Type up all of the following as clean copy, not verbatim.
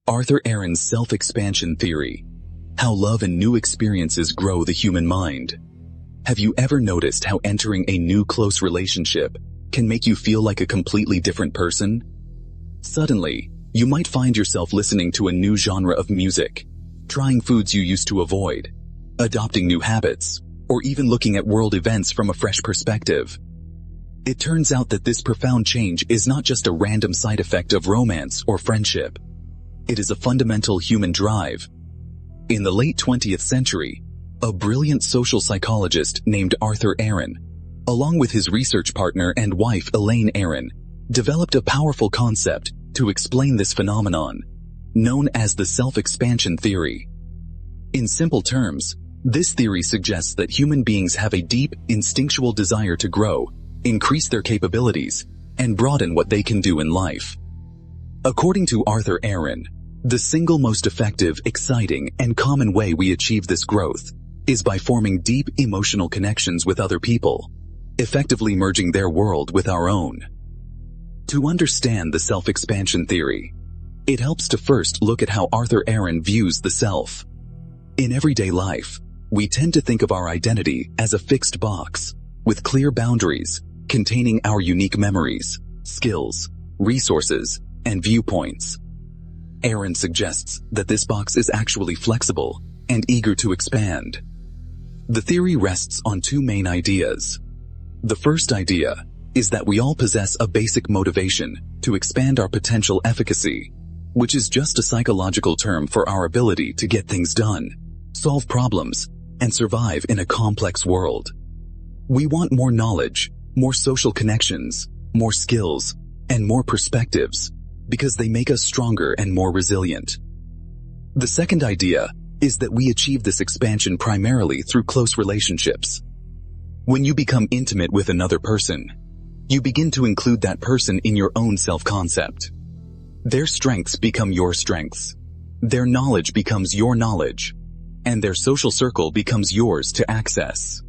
Arthur Aron's Self-Expansion Theory. How love and new experiences grow the human mind. Have you ever noticed how entering a new close relationship can make you feel like a completely different person? Suddenly, you might find yourself listening to a new genre of music, trying foods you used to avoid, adopting new habits, or even looking at world events from a fresh perspective. It turns out that this profound change is not just a random side effect of romance or friendship. It is a fundamental human drive. In the late 20th century, a brilliant social psychologist named Arthur Aron, along with his research partner and wife Elaine Aron, developed a powerful concept to explain this phenomenon, known as the self-expansion theory. In simple terms, this theory suggests that human beings have a deep, instinctual desire to grow, increase their capabilities, and broaden what they can do in life. According to Arthur Aron, the single most effective, exciting, and common way we achieve this growth is by forming deep emotional connections with other people, effectively merging their world with our own. To understand the self-expansion theory, it helps to first look at how Arthur Aron views the self. In everyday life, we tend to think of our identity as a fixed box, with clear boundaries, containing our unique memories, skills, resources, and viewpoints. Aron suggests that this box is actually flexible and eager to expand. The theory rests on two main ideas. The first idea is that we all possess a basic motivation to expand our potential efficacy, which is just a psychological term for our ability to get things done, solve problems, and survive in a complex world. We want more knowledge, more social connections, more skills, and more perspectives, because they make us stronger and more resilient. The second idea is that we achieve this expansion primarily through close relationships. When you become intimate with another person, you begin to include that person in your own self-concept. Their strengths become your strengths, their knowledge becomes your knowledge, and their social circle becomes yours to access.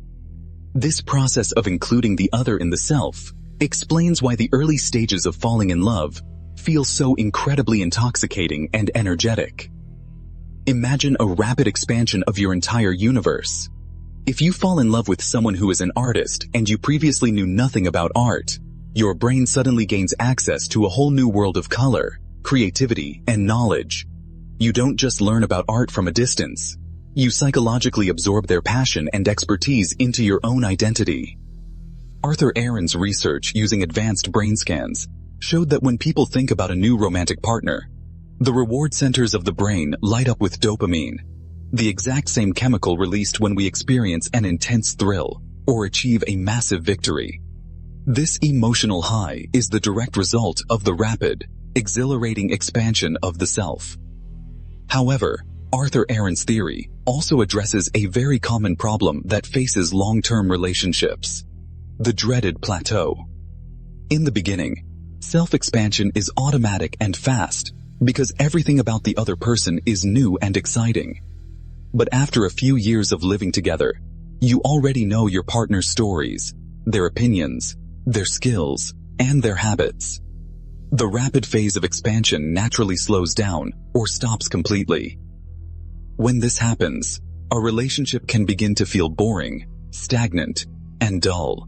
This process of including the other in the self explains why the early stages of falling in love feel so incredibly intoxicating and energetic. Imagine a rapid expansion of your entire universe. If you fall in love with someone who is an artist and you previously knew nothing about art, your brain suddenly gains access to a whole new world of color, creativity, and knowledge. You don't just learn about art from a distance. You psychologically absorb their passion and expertise into your own identity. Arthur Aron's research using advanced brain scans showed that when people think about a new romantic partner, the reward centers of the brain light up with dopamine, the exact same chemical released when we experience an intense thrill or achieve a massive victory. This emotional high is the direct result of the rapid, exhilarating expansion of the self. However, Arthur Aron's theory also addresses a very common problem that faces long-term relationships: the dreaded plateau. In the beginning, self-expansion is automatic and fast because everything about the other person is new and exciting. But after a few years of living together, you already know your partner's stories, their opinions, their skills, and their habits. The rapid phase of expansion naturally slows down or stops completely. When this happens, a relationship can begin to feel boring, stagnant, and dull.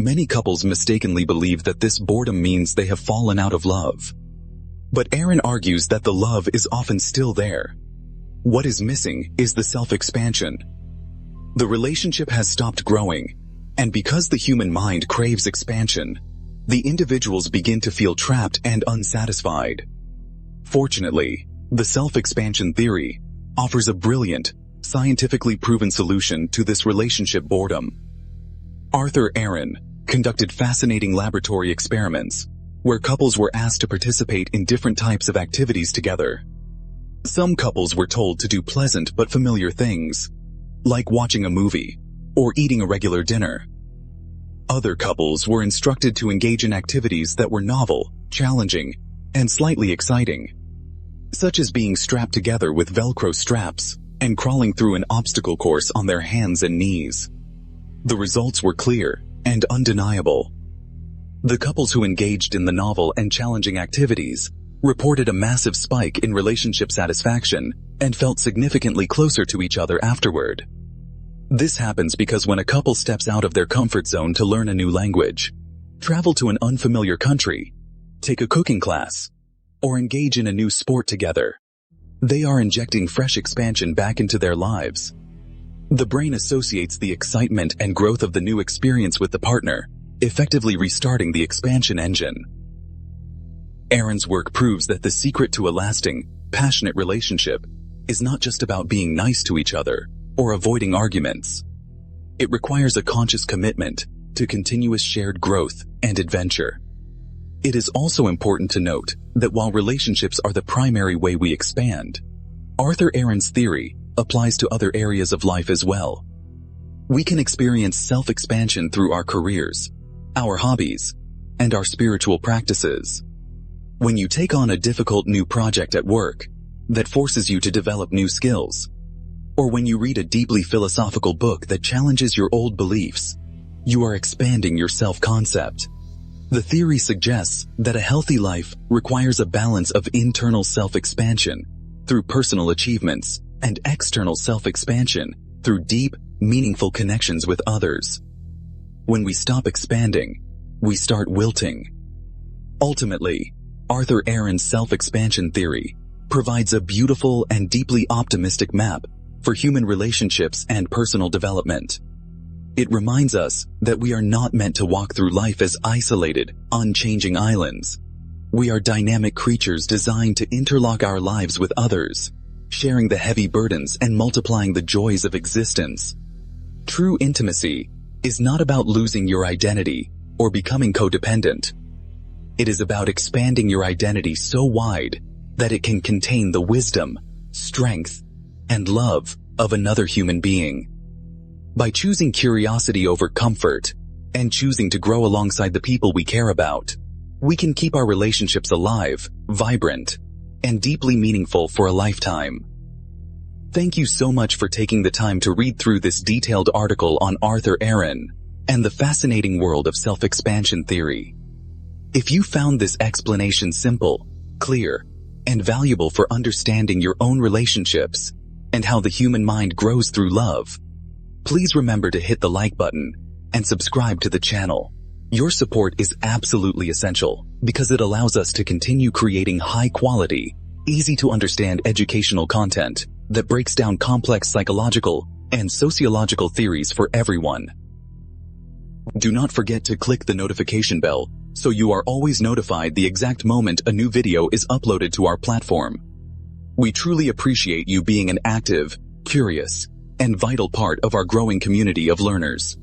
Many couples mistakenly believe that this boredom means they have fallen out of love. But Aron argues that the love is often still there. What is missing is the self-expansion. The relationship has stopped growing, and because the human mind craves expansion, the individuals begin to feel trapped and unsatisfied. Fortunately, the self-expansion theory offers a brilliant, scientifically proven solution to this relationship boredom. Arthur Aron conducted fascinating laboratory experiments where couples were asked to participate in different types of activities together. Some couples were told to do pleasant but familiar things, like watching a movie or eating a regular dinner. Other couples were instructed to engage in activities that were novel, challenging, and slightly exciting, such as being strapped together with Velcro straps and crawling through an obstacle course on their hands and knees. The results were clear and undeniable. The couples who engaged in the novel and challenging activities reported a massive spike in relationship satisfaction and felt significantly closer to each other afterward. This happens because when a couple steps out of their comfort zone to learn a new language, travel to an unfamiliar country, take a cooking class, or engage in a new sport together, they are injecting fresh expansion back into their lives. The brain associates the excitement and growth of the new experience with the partner, effectively restarting the expansion engine. Aron's work proves that the secret to a lasting, passionate relationship is not just about being nice to each other or avoiding arguments. It requires a conscious commitment to continuous shared growth and adventure. It is also important to note that while relationships are the primary way we expand, Arthur Aron's theory applies to other areas of life as well. We can experience self-expansion through our careers, our hobbies, and our spiritual practices. When you take on a difficult new project at work that forces you to develop new skills, or when you read a deeply philosophical book that challenges your old beliefs, you are expanding your self-concept. The theory suggests that a healthy life requires a balance of internal self-expansion through personal achievements and external self-expansion through deep, meaningful connections with others. When we stop expanding, we start wilting. Ultimately, Arthur Aron's self-expansion theory provides a beautiful and deeply optimistic map for human relationships and personal development. It reminds us that we are not meant to walk through life as isolated, unchanging islands. We are dynamic creatures designed to interlock our lives with others, sharing the heavy burdens and multiplying the joys of existence. True intimacy is not about losing your identity or becoming codependent. It is about expanding your identity so wide that it can contain the wisdom, strength, and love of another human being. By choosing curiosity over comfort and choosing to grow alongside the people we care about, we can keep our relationships alive, vibrant, and deeply meaningful for a lifetime. Thank you so much for taking the time to read through this detailed article on Arthur Aron and the fascinating world of self-expansion theory. If you found this explanation simple, clear, and valuable for understanding your own relationships and how the human mind grows through love, please remember to hit the like button and subscribe to the channel. Your support is absolutely essential because it allows us to continue creating high-quality, easy-to-understand educational content that breaks down complex psychological and sociological theories for everyone. Do not forget to click the notification bell so you are always notified the exact moment a new video is uploaded to our platform. We truly appreciate you being an active, curious, and vital part of our growing community of learners.